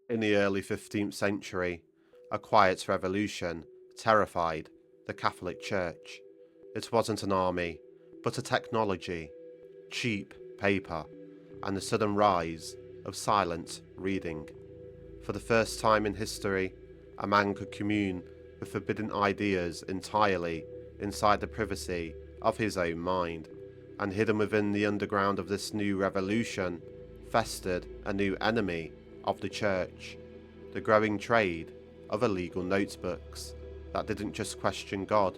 In the early 15th century, a quiet revolution terrified the Catholic Church. It wasn't an army, but a technology, cheap paper, and the sudden rise of silent reading. For the first time in history, a man could commune with forbidden ideas entirely inside the privacy of his own mind, and hidden within the underground of this new revolution festered a new enemy of the Church, the growing trade of illegal notebooks that didn't just question God,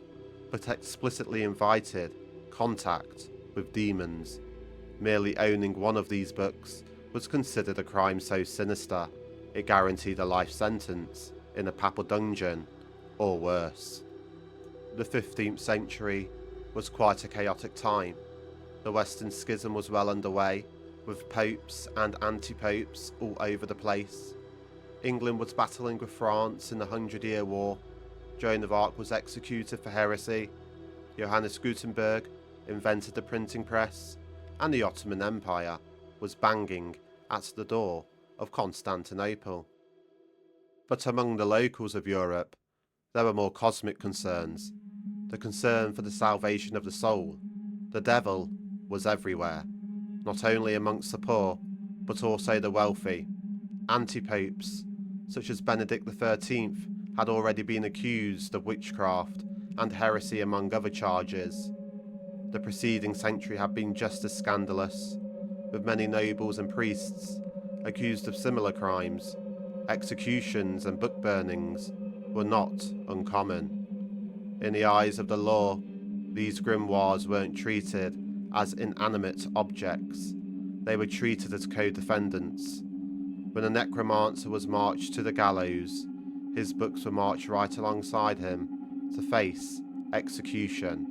but explicitly invited contact with demons. Merely owning one of these books was considered a crime so sinister it guaranteed a life sentence in a papal dungeon, or worse. The 15th century was quite a chaotic time. The Western Schism was well underway, with popes and anti-popes all over the place. England was battling with France in the 100-Year War. Joan of Arc was executed for heresy. Johannes Gutenberg invented the printing press, and the Ottoman Empire was banging at the door of Constantinople. But among the locals of Europe, there were more cosmic concerns. The concern for the salvation of the soul. The devil was everywhere, not only amongst the poor, but also the wealthy. Anti-popes, such as Benedict XIII, had already been accused of witchcraft and heresy among other charges. The preceding century had been just as scandalous, with many nobles and priests accused of similar crimes. Executions and book burnings were not uncommon. In the eyes of the law, these grimoires weren't treated as inanimate objects. They were treated as co-defendants. When a necromancer was marched to the gallows, his books were marched right alongside him to face execution.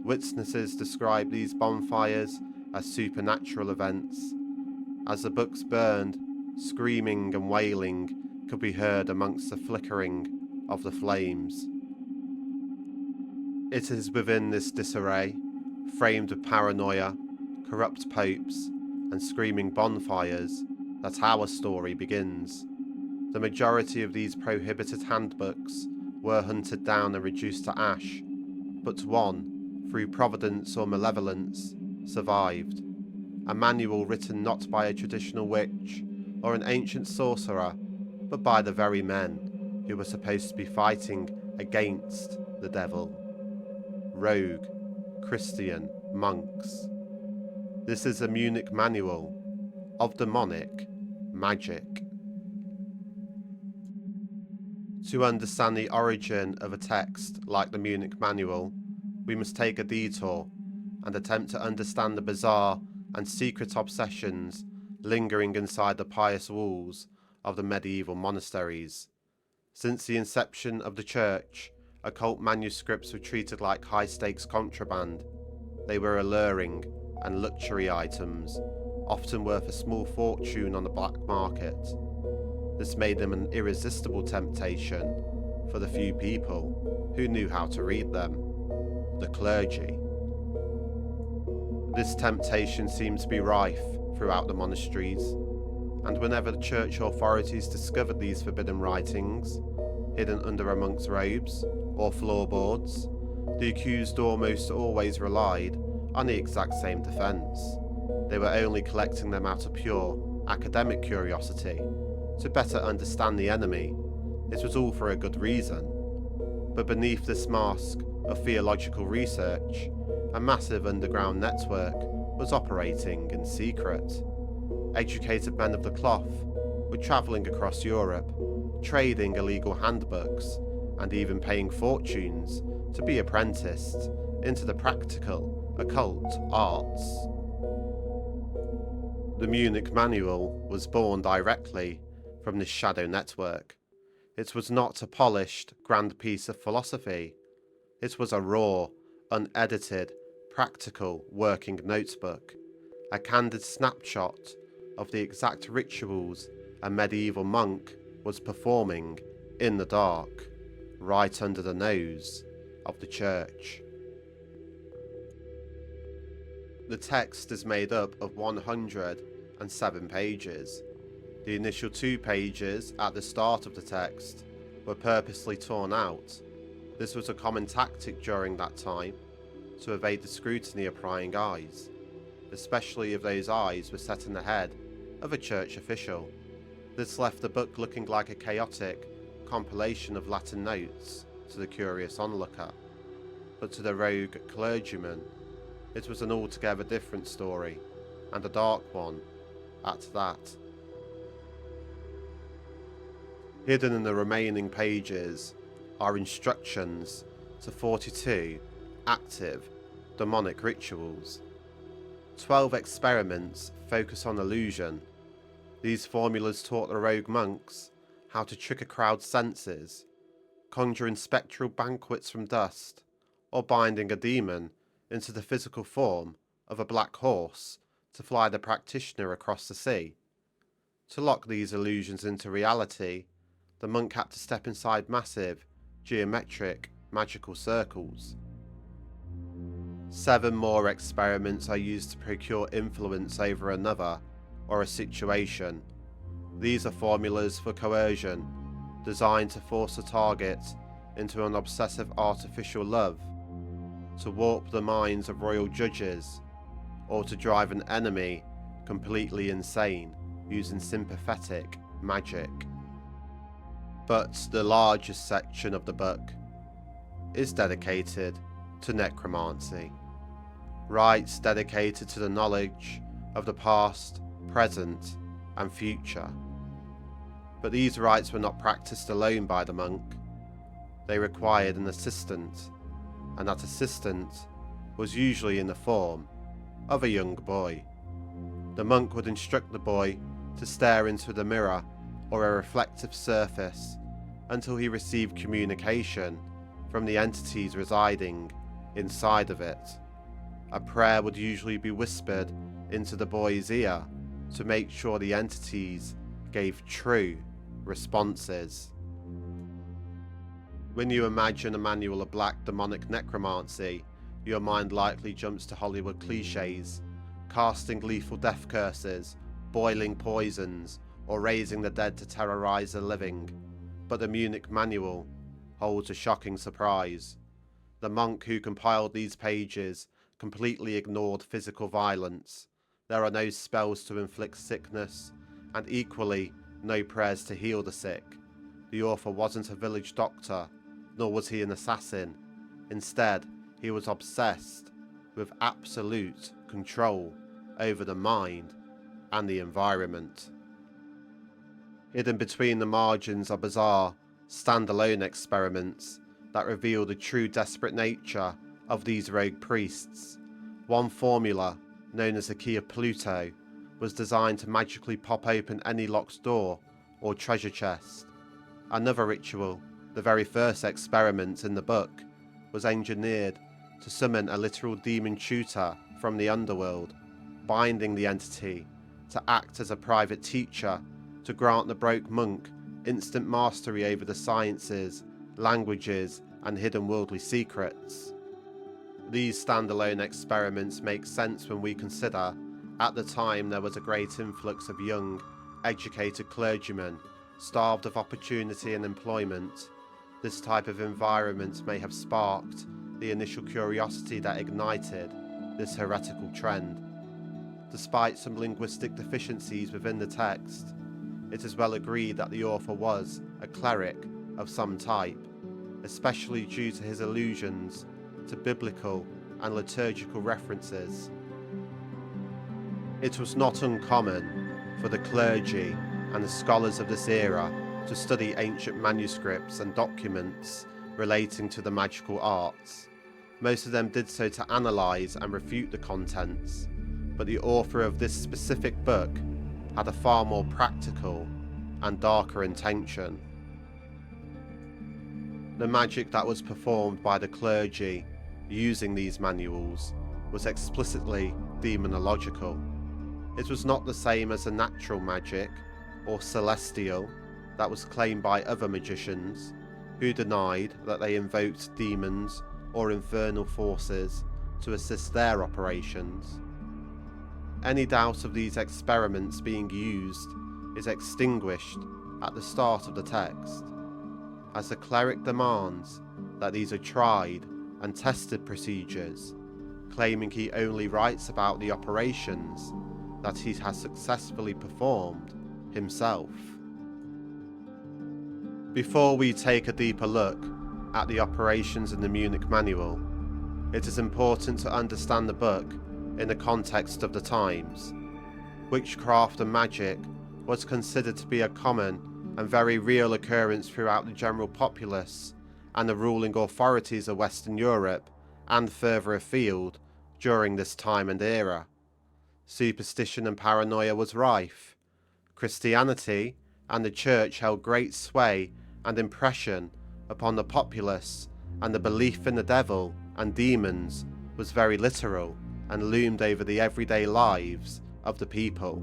Witnesses describe these bonfires as supernatural events. As the books burned, screaming and wailing could be heard amongst the flickering of the flames. It is within this disarray, framed with paranoia, corrupt popes, and screaming bonfires, that our story begins. The majority of these prohibited handbooks were hunted down and reduced to ash, but one, through providence or malevolence, survived. A manual written not by a traditional witch or an ancient sorcerer, but by the very men who were supposed to be fighting against the devil. Rogue, Christian, monks. This is a Munich Manual of demonic magic. To understand the origin of a text like the Munich Manual, we must take a detour and attempt to understand the bizarre and secret obsessions lingering inside the pious walls of the medieval monasteries. Since the inception of the Church, occult manuscripts were treated like high-stakes contraband. They were alluring and luxury items, often worth a small fortune on the black market. This made them an irresistible temptation for the few people who knew how to read them, the clergy. This temptation seemed to be rife throughout the monasteries, and whenever the church authorities discovered these forbidden writings, hidden under a monk's robes or floorboards, the accused almost always relied on the exact same defence. They were only collecting them out of pure academic curiosity, to better understand the enemy. It was all for a good reason. But beneath this mask of theological research, a massive underground network was operating in secret. Educated men of the cloth were travelling across Europe, trading illegal handbooks, and even paying fortunes to be apprenticed into the practical occult arts. The Munich Manual was born directly from this shadow network. It was not a polished, grand piece of philosophy. It was a raw, unedited, practical working notebook, a candid snapshot of the exact rituals a medieval monk was performing in the dark, right under the nose of the church. The text is made up of 107 pages. The initial 2 pages at the start of the text were purposely torn out. This was a common tactic during that time to evade the scrutiny of prying eyes, especially if those eyes were set in the head of a church official. This left the book looking like a chaotic compilation of Latin notes to the curious onlooker. But to the rogue clergyman, it was an altogether different story, and a dark one at that. Hidden in the remaining pages are instructions to 42 active demonic rituals. 12 experiments focus on illusion. These formulas taught the rogue monks how to trick a crowd's senses, conjuring spectral banquets from dust, or binding a demon into the physical form of a black horse to fly the practitioner across the sea. To lock these illusions into reality, the monk had to step inside massive, geometric, magical circles. 7 more experiments are used to procure influence over another or a situation. These are formulas for coercion, designed to force a target into an obsessive artificial love, to warp the minds of royal judges, or to drive an enemy completely insane using sympathetic magic. But the largest section of the book is dedicated to necromancy. Rites dedicated to the knowledge of the past, present, and future. But these rites were not practiced alone by the monk. They required an assistant, and that assistant was usually in the form of a young boy. The monk would instruct the boy to stare into the mirror or a reflective surface until he received communication from the entities residing inside of it. A prayer would usually be whispered into the boy's ear to make sure the entities gave true responses. When you imagine a manual of black demonic necromancy, your mind likely jumps to Hollywood cliches, casting lethal death curses, boiling poisons, or raising the dead to terrorize the living. But the Munich Manual holds a shocking surprise. The monk who compiled these pages completely ignored physical violence. There are no spells to inflict sickness, and equally no prayers to heal the sick. The author wasn't a village doctor, nor was he an assassin. Instead, he was obsessed with absolute control over the mind and the environment. Hidden between the margins are bizarre, standalone experiments that reveal the true desperate nature of these rogue priests. One formula, known as the Key of Pluto, was designed to magically pop open any locked door or treasure chest. Another ritual, the very first experiment in the book, was engineered to summon a literal demon tutor from the underworld, binding the entity to act as a private teacher to grant the broke monk instant mastery over the sciences, languages, and hidden worldly secrets. These standalone experiments make sense when we consider, at the time there was a great influx of young, educated clergymen, starved of opportunity and employment. This type of environment may have sparked the initial curiosity that ignited this heretical trend. Despite some linguistic deficiencies within the text, it is well agreed that the author was a cleric of some type, especially due to his allusions to biblical and liturgical references. It was not uncommon for the clergy and the scholars of this era to study ancient manuscripts and documents relating to the magical arts. Most of them did so to analyse and refute the contents, but the author of this specific book had a far more practical and darker intention. The magic that was performed by the clergy using these manuals was explicitly demonological. It was not the same as the natural magic or celestial that was claimed by other magicians who denied that they invoked demons or infernal forces to assist their operations. Any doubt of these experiments being used is extinguished at the start of the text, as the cleric demands that these are tried and tested procedures, claiming he only writes about the operations that he has successfully performed himself. Before we take a deeper look at the operations in the Munich Manual, it is important to understand the book in the context of the times. Witchcraft and magic was considered to be a common and very real occurrence throughout the general populace and the ruling authorities of Western Europe and further afield during this time and era. Superstition and paranoia was rife. Christianity and the Church held great sway and impression upon the populace, and the belief in the devil and demons was very literal and loomed over the everyday lives of the people.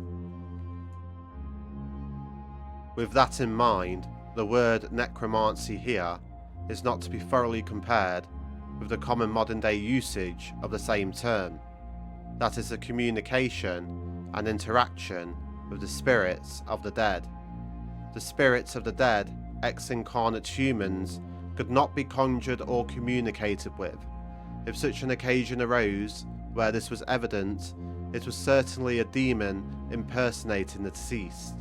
With that in mind, the word necromancy here is not to be thoroughly compared with the common modern day usage of the same term. That is, a communication and interaction with the spirits of the dead. The spirits of the dead, ex-incarnate humans, could not be conjured or communicated with. If such an occasion arose where this was evident, it was certainly a demon impersonating the deceased,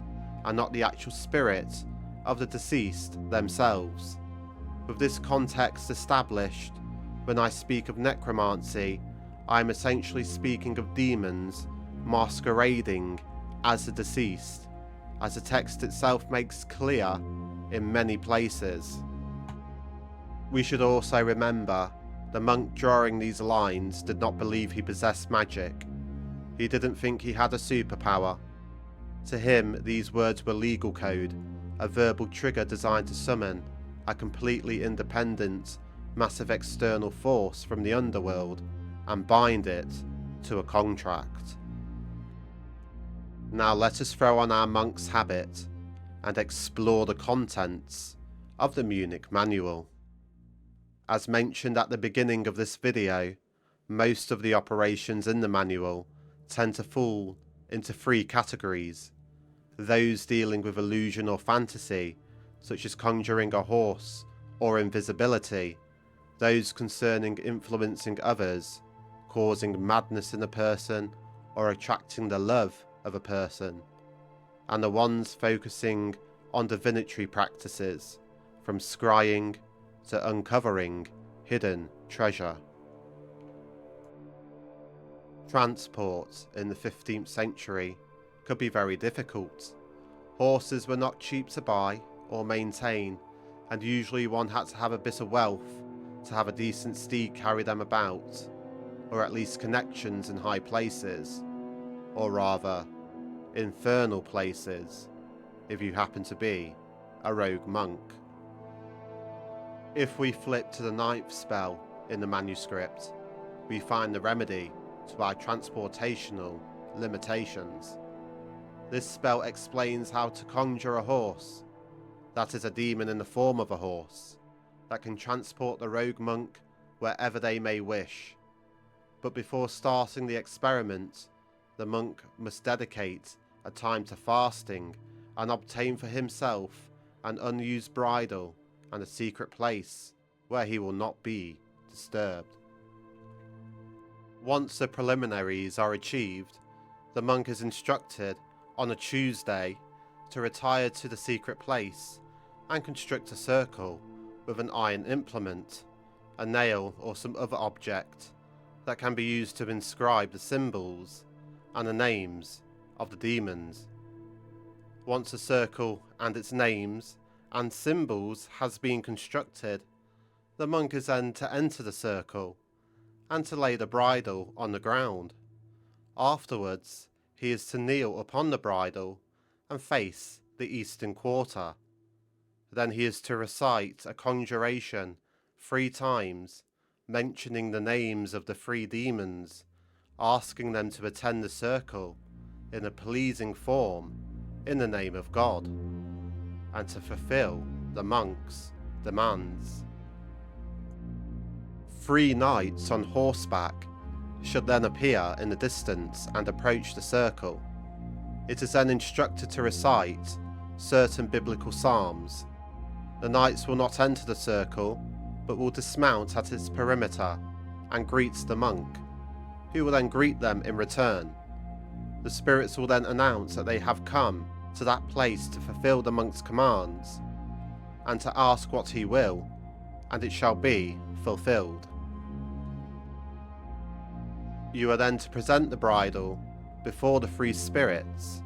and not the actual spirit of the deceased themselves. With this context established, when I speak of necromancy, I am essentially speaking of demons masquerading as the deceased, as the text itself makes clear in many places. We should also remember the monk drawing these lines did not believe he possessed magic. He didn't think he had a superpower. To him, these words were legal code, a verbal trigger designed to summon a completely independent, massive external force from the underworld and bind it to a contract. Now let us throw on our monk's habit and explore the contents of the Munich Manual. As mentioned at the beginning of this video, most of the operations in the manual tend to fall into three categories: those dealing with illusion or fantasy, such as conjuring a horse or invisibility; those concerning influencing others, causing madness in a person or attracting the love of a person; and the ones focusing on divinatory practices, from scrying to uncovering hidden treasure. Transport in the 15th century could be very difficult. Horses were not cheap to buy or maintain, and usually one had to have a bit of wealth to have a decent steed carry them about, or at least connections in high places, or rather, infernal places, if you happen to be a rogue monk. If we flip to the 9th spell in the manuscript, we find the remedy to our transportational limitations. This spell explains how to conjure a horse, that is, a demon in the form of a horse, that can transport the rogue monk wherever they may wish. But before starting the experiment, the monk must dedicate a time to fasting and obtain for himself an unused bridle and a secret place where he will not be disturbed. Once the preliminaries are achieved, the monk is instructed on a Tuesday to retire to the secret place and construct a circle with an iron implement, a nail or some other object that can be used to inscribe the symbols and the names of the demons. Once a circle and its names and symbols has been constructed, the monk is then to enter the circle and to lay the bridle on the ground. Afterwards, he is to kneel upon the bridle and face the eastern quarter. Then he is to recite a conjuration 3 times, mentioning the names of the 3 demons, asking them to attend the circle in a pleasing form in the name of God, and to fulfill the monk's demands. 3 knights on horseback should then appear in the distance and approach the circle. It is then instructed to recite certain biblical psalms. The knights will not enter the circle, but will dismount at its perimeter and greet the monk, who will then greet them in return. The spirits will then announce that they have come to that place to fulfill the monk's commands, and to ask what he will, and it shall be fulfilled. You are then to present the bridle before the free spirits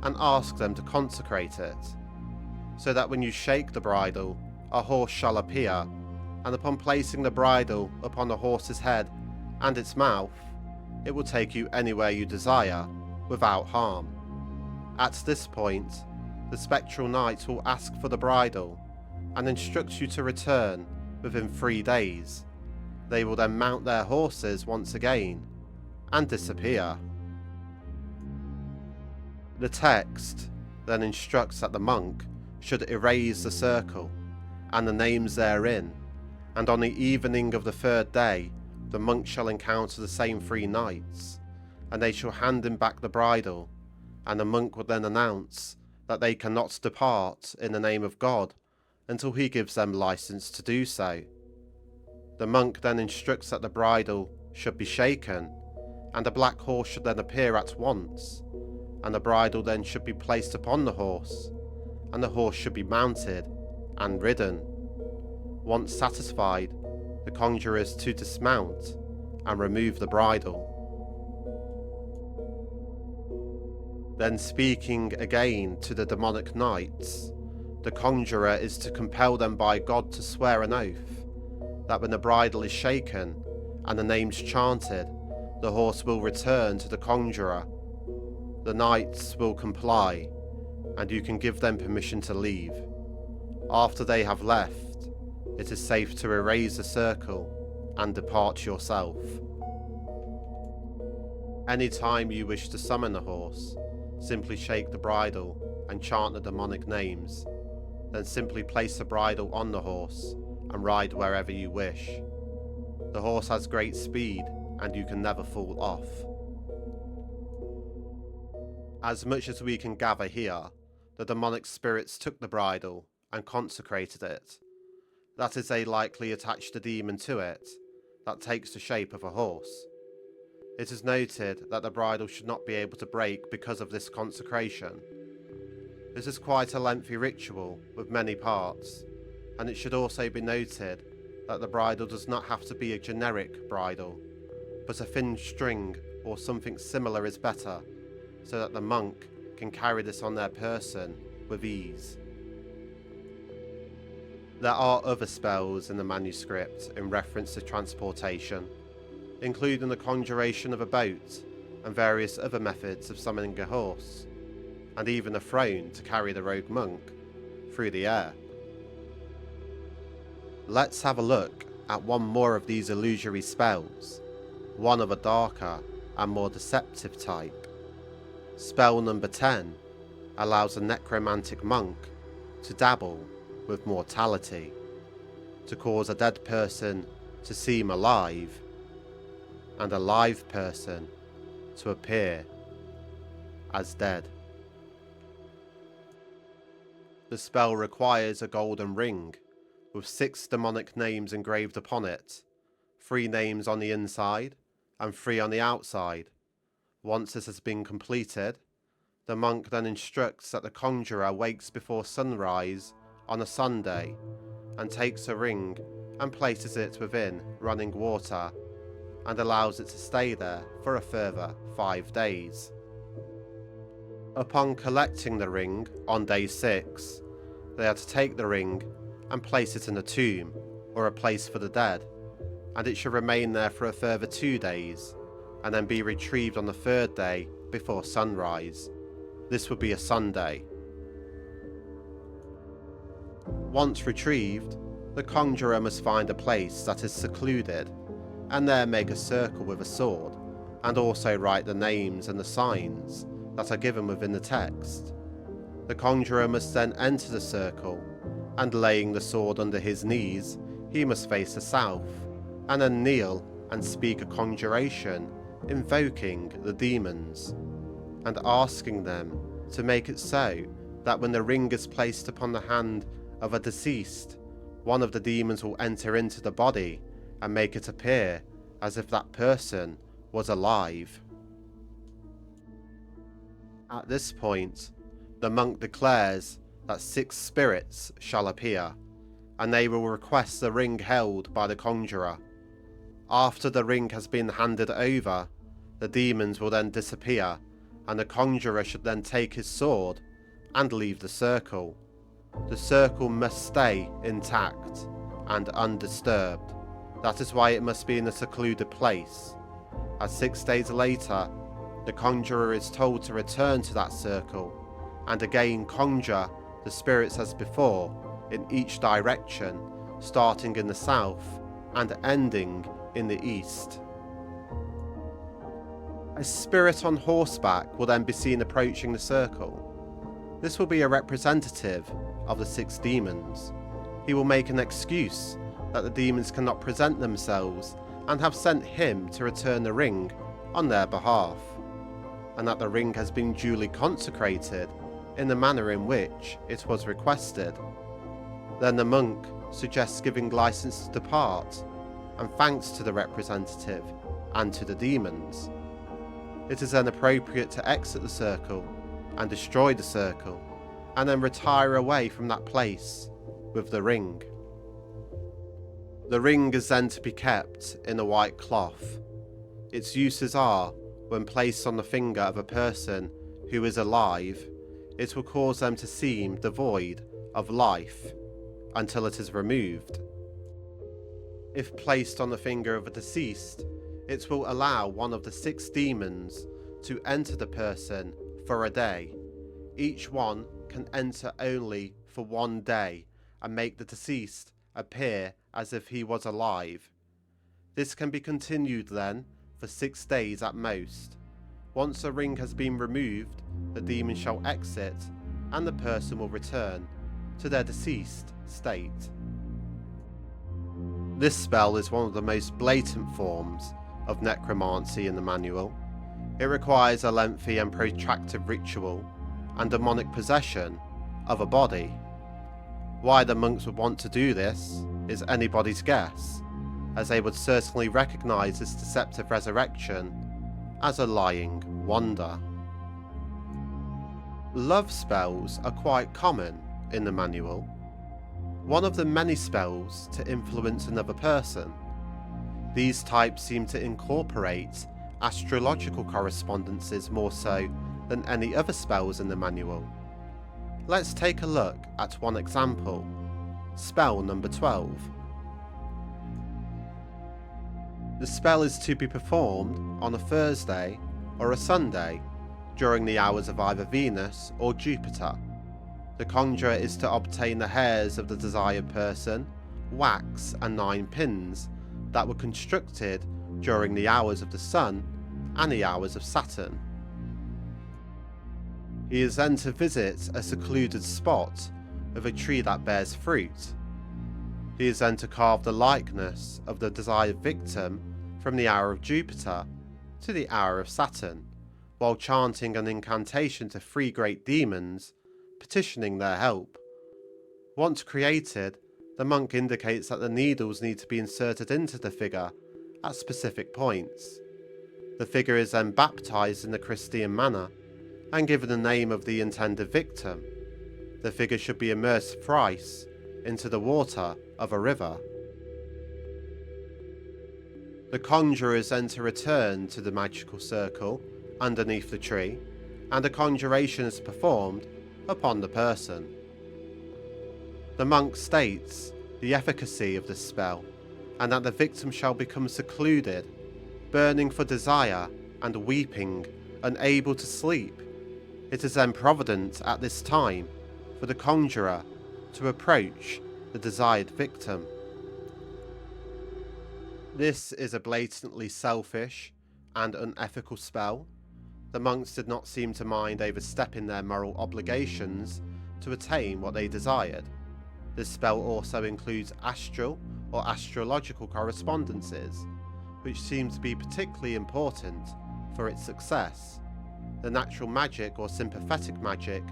and ask them to consecrate it, so that when you shake the bridle, a horse shall appear, and upon placing the bridle upon the horse's head and its mouth, it will take you anywhere you desire without harm. At this point, the spectral knight will ask for the bridle and instruct you to return within 3 days. They will then mount their horses once again and disappear. The text then instructs that the monk should erase the circle and the names therein, and on the evening of the 3rd day the monk shall encounter the same 3 knights, and they shall hand him back the bridle, and the monk will then announce that they cannot depart in the name of God until he gives them license to do so. The monk then instructs that the bridle should be shaken, and a black horse should then appear at once, and the bridle then should be placed upon the horse, and the horse should be mounted and ridden. Once satisfied, the conjurer is to dismount and remove the bridle. Then, speaking again to the demonic knights, the conjurer is to compel them by God to swear an oath that when the bridle is shaken and the names chanted, the horse will return to the conjurer. The knights will comply, and you can give them permission to leave. After they have left, it is safe to erase the circle and depart yourself. Anytime you wish to summon the horse, simply shake the bridle and chant the demonic names, then simply place the bridle on the horse and ride wherever you wish. The horse has great speed and you can never fall off. As much as we can gather here, the demonic spirits took the bridle and consecrated it. That is, they likely attached a demon to it that takes the shape of a horse. It is noted that the bridle should not be able to break because of this consecration. This is quite a lengthy ritual with many parts, and it should also be noted that the bridle does not have to be a generic bridle, but a thin string or something similar is better, so that the monk can carry this on their person with ease. There are other spells in the manuscript in reference to transportation, including the conjuration of a boat and various other methods of summoning a horse, and even a throne to carry the rogue monk through the air. Let's have a look at one more of these illusory spells, one of a darker and more deceptive type. Spell number 10 allows a necromantic monk to dabble with mortality, to cause a dead person to seem alive, and a live person to appear as dead. The spell requires a golden ring with 6 demonic names engraved upon it, 3 names on the inside and 3 on the outside. Once this has been completed, the monk then instructs that the conjurer wakes before sunrise on a Sunday and takes a ring and places it within running water and allows it to stay there for a further 5 days. Upon collecting the ring on day 6, they are to take the ring and place it in a tomb or a place for the dead, and it should remain there for a further 2 days and then be retrieved on the 3rd day before sunrise. This would be a Sunday. Once retrieved, the conjurer must find a place that is secluded and there make a circle with a sword and also write the names and the signs that are given within the text. The conjurer must then enter the circle, and laying the sword under his knees, he must face the south and then kneel and speak a conjuration invoking the demons and asking them to make it so that when the ring is placed upon the hand of a deceased, one of the demons will enter into the body and make it appear as if that person was alive. At this point, the monk declares that 6 spirits shall appear, and they will request the ring held by the conjurer. After the ring has been handed over, the demons will then disappear, and the conjurer should then take his sword and leave the circle. The circle must stay intact and undisturbed. That is why it must be in a secluded place. As 6 days later, the conjurer is told to return to that circle and again conjure the spirits as before in each direction, starting in the south and ending in the east. A spirit on horseback will then be seen approaching the circle. This will be a representative of the 6 demons. He will make an excuse that the demons cannot present themselves and have sent him to return the ring on their behalf, and that the ring has been duly consecrated in the manner in which it was requested. Then the monk suggests giving license to depart, and thanks to the representative and to the demons. It is then appropriate to exit the circle and destroy the circle, and then retire away from that place with the ring. The ring is then to be kept in a white cloth. Its uses are, when placed on the finger of a person who is alive, it will cause them to seem devoid of life until it is removed. If placed on the finger of a deceased, it will allow one of the 6 demons to enter the person for a day. Each one can enter only for 1 day and make the deceased appear as if he was alive. This can be continued then for 6 days at most. Once the ring has been removed, the demon shall exit and the person will return to their deceased state. This spell is one of the most blatant forms of necromancy in the manual. It requires a lengthy and protracted ritual and demonic possession of a body. Why the monks would want to do this is anybody's guess, as they would certainly recognise this deceptive resurrection as a lying wonder. Love spells are quite common in the manual, one of the many spells to influence another person. These types seem to incorporate astrological correspondences more so than any other spells in the manual. Let's take a look at one example. Spell number 12. The spell is to be performed on a Thursday or a Sunday during the hours of either Venus or Jupiter. The conjurer is to obtain the hairs of the desired person, wax and 9 pins that were constructed during the hours of the Sun and the hours of Saturn. He is then to visit a secluded spot of a tree that bears fruit. He is then to carve the likeness of the desired victim from the hour of Jupiter to the hour of Saturn, while chanting an incantation to 3 great demons, petitioning their help. Once created, the monk indicates that the needles need to be inserted into the figure at specific points. The figure is then baptized in the Christian manner and given the name of the intended victim. The figure should be immersed thrice into the water of a river. The conjurer is then to return to the magical circle underneath the tree, and a conjuration is performed upon the person. The monk states the efficacy of this spell, and that the victim shall become secluded, burning for desire and weeping, unable to sleep. It is then provident at this time for the conjurer to approach the desired victim. This is a blatantly selfish and unethical spell. The monks did not seem to mind overstepping their moral obligations to attain what they desired. This spell also includes astral or astrological correspondences, which seem to be particularly important for its success. the natural magic or sympathetic magic,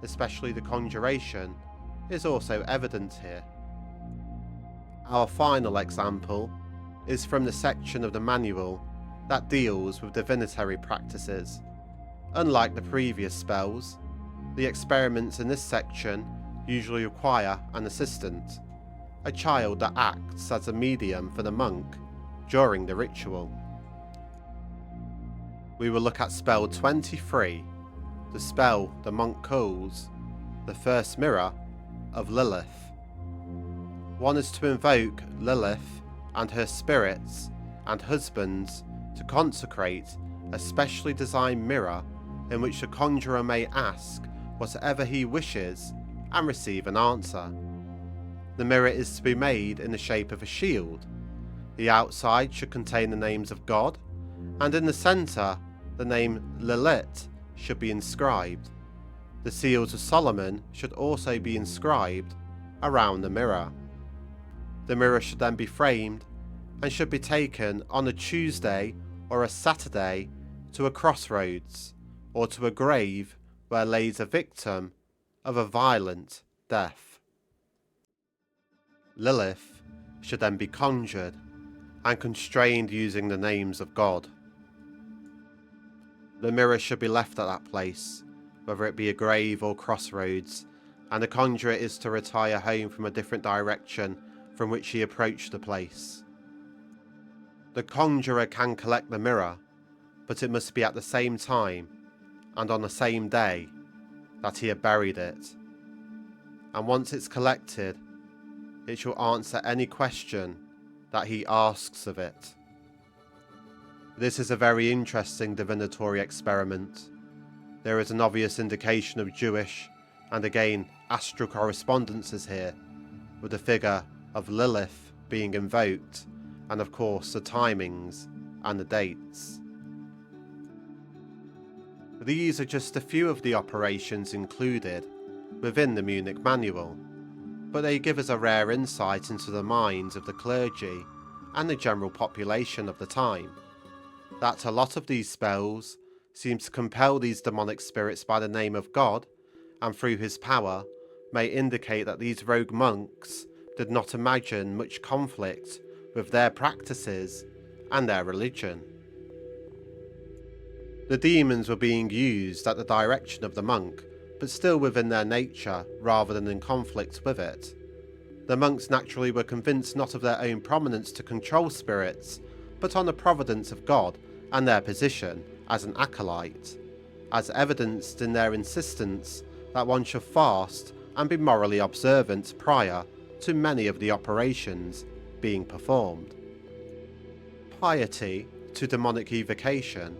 especially the conjuration, is also evident here. Our final example is from the section of the manual that deals with divinatory practices. Unlike the previous spells, the experiments in this section usually require an assistant, a child that acts as a medium for the monk during the ritual. We will look at spell 23, the spell the monk calls the first mirror of Lilith. One is to invoke Lilith and her spirits and husbands to consecrate a specially designed mirror in which the conjurer may ask whatever he wishes and receive an answer. The mirror is to be made in the shape of a shield. The outside should contain the names of God, and in the centre the name Lilith should be inscribed. The seals of Solomon should also be inscribed around the mirror. The mirror should then be framed and should be taken on a Tuesday or a Saturday to a crossroads or to a grave where lays a victim of a violent death. Lilith should then be conjured and constrained using the names of God. The mirror should be left at that place, whether it be a grave or crossroads, and the conjurer is to retire home from a different direction from which he approached the place. The conjurer can collect the mirror, but it must be at the same time and on the same day that he had buried it. And once it's collected, it shall answer any question that he asks of it. This is a very interesting divinatory experiment. There is an obvious indication of Jewish and again astral correspondences here, with the figure of Lilith being invoked, and of course the timings and the dates. These are just a few of the operations included within the Munich Manual, but they give us a rare insight into the minds of the clergy and the general population of the time. That a lot of these spells seem to compel these demonic spirits by the name of God, and through his power may indicate that these rogue monks did not imagine much conflict with their practices and their religion. The demons were being used at the direction of the monk, but still within their nature rather than in conflict with it. The monks naturally were convinced not of their own prominence to control spirits, but on the providence of God and their position as an acolyte, as evidenced in their insistence that one should fast and be morally observant prior to many of the operations being performed. Piety to demonic evocation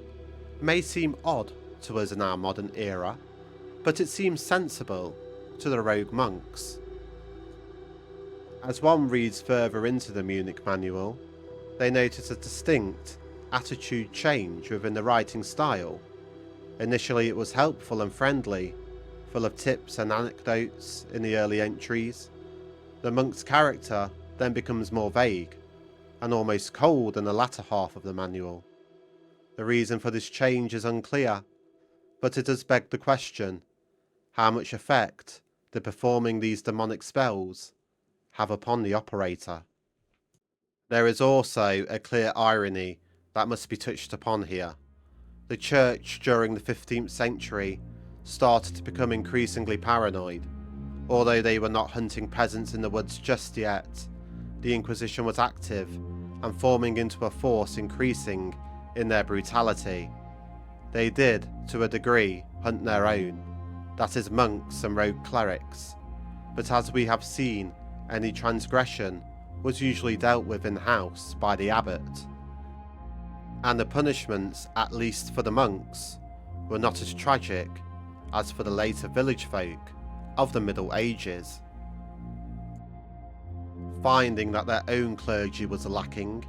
may seem odd to us in our modern era, but it seems sensible to the rogue monks. As one reads further into the Munich Manual, they notice a distinct attitude change within the writing style. Initially it was helpful and friendly, full of tips and anecdotes in the early entries. The monk's character then becomes more vague and almost cold in the latter half of the manual. The reason for this change is unclear, but it does beg the question, how much effect did performing these demonic spells have upon the operator? There is also a clear irony that must be touched upon here. The church during the 15th century started to become increasingly paranoid. Although they were not hunting peasants in the woods just yet, the Inquisition was active and forming into a force increasing in their brutality. They did, to a degree, hunt their own, that is monks and rogue clerics, but as we have seen, any transgression was usually dealt with in-house by the abbot, and the punishments, at least for the monks, were not as tragic as for the later village folk of the Middle Ages. Finding that their own clergy was lacking,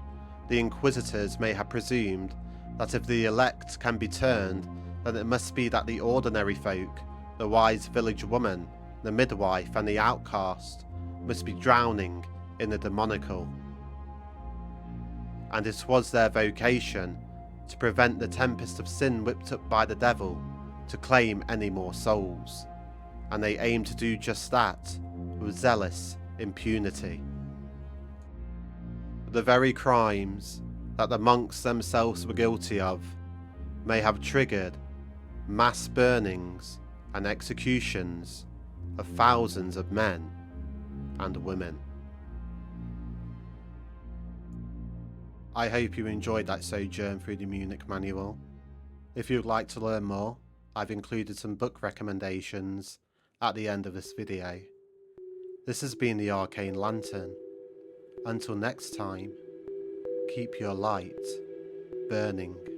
the inquisitors may have presumed that if the elect can be turned, then it must be that the ordinary folk, the wise village woman, the midwife and the outcast, must be drowning in the demoniacal. And it was their vocation to prevent the tempest of sin whipped up by the devil to claim any more souls, and they aim to do just that with zealous impunity. The very crimes that the monks themselves were guilty of may have triggered mass burnings and executions of thousands of men and women. I hope you enjoyed that sojourn through the Munich Manual. If you'd like to learn more, I've included some book recommendations at the end of this video. This has been the Arcane Lantern. Until next time, keep your light burning.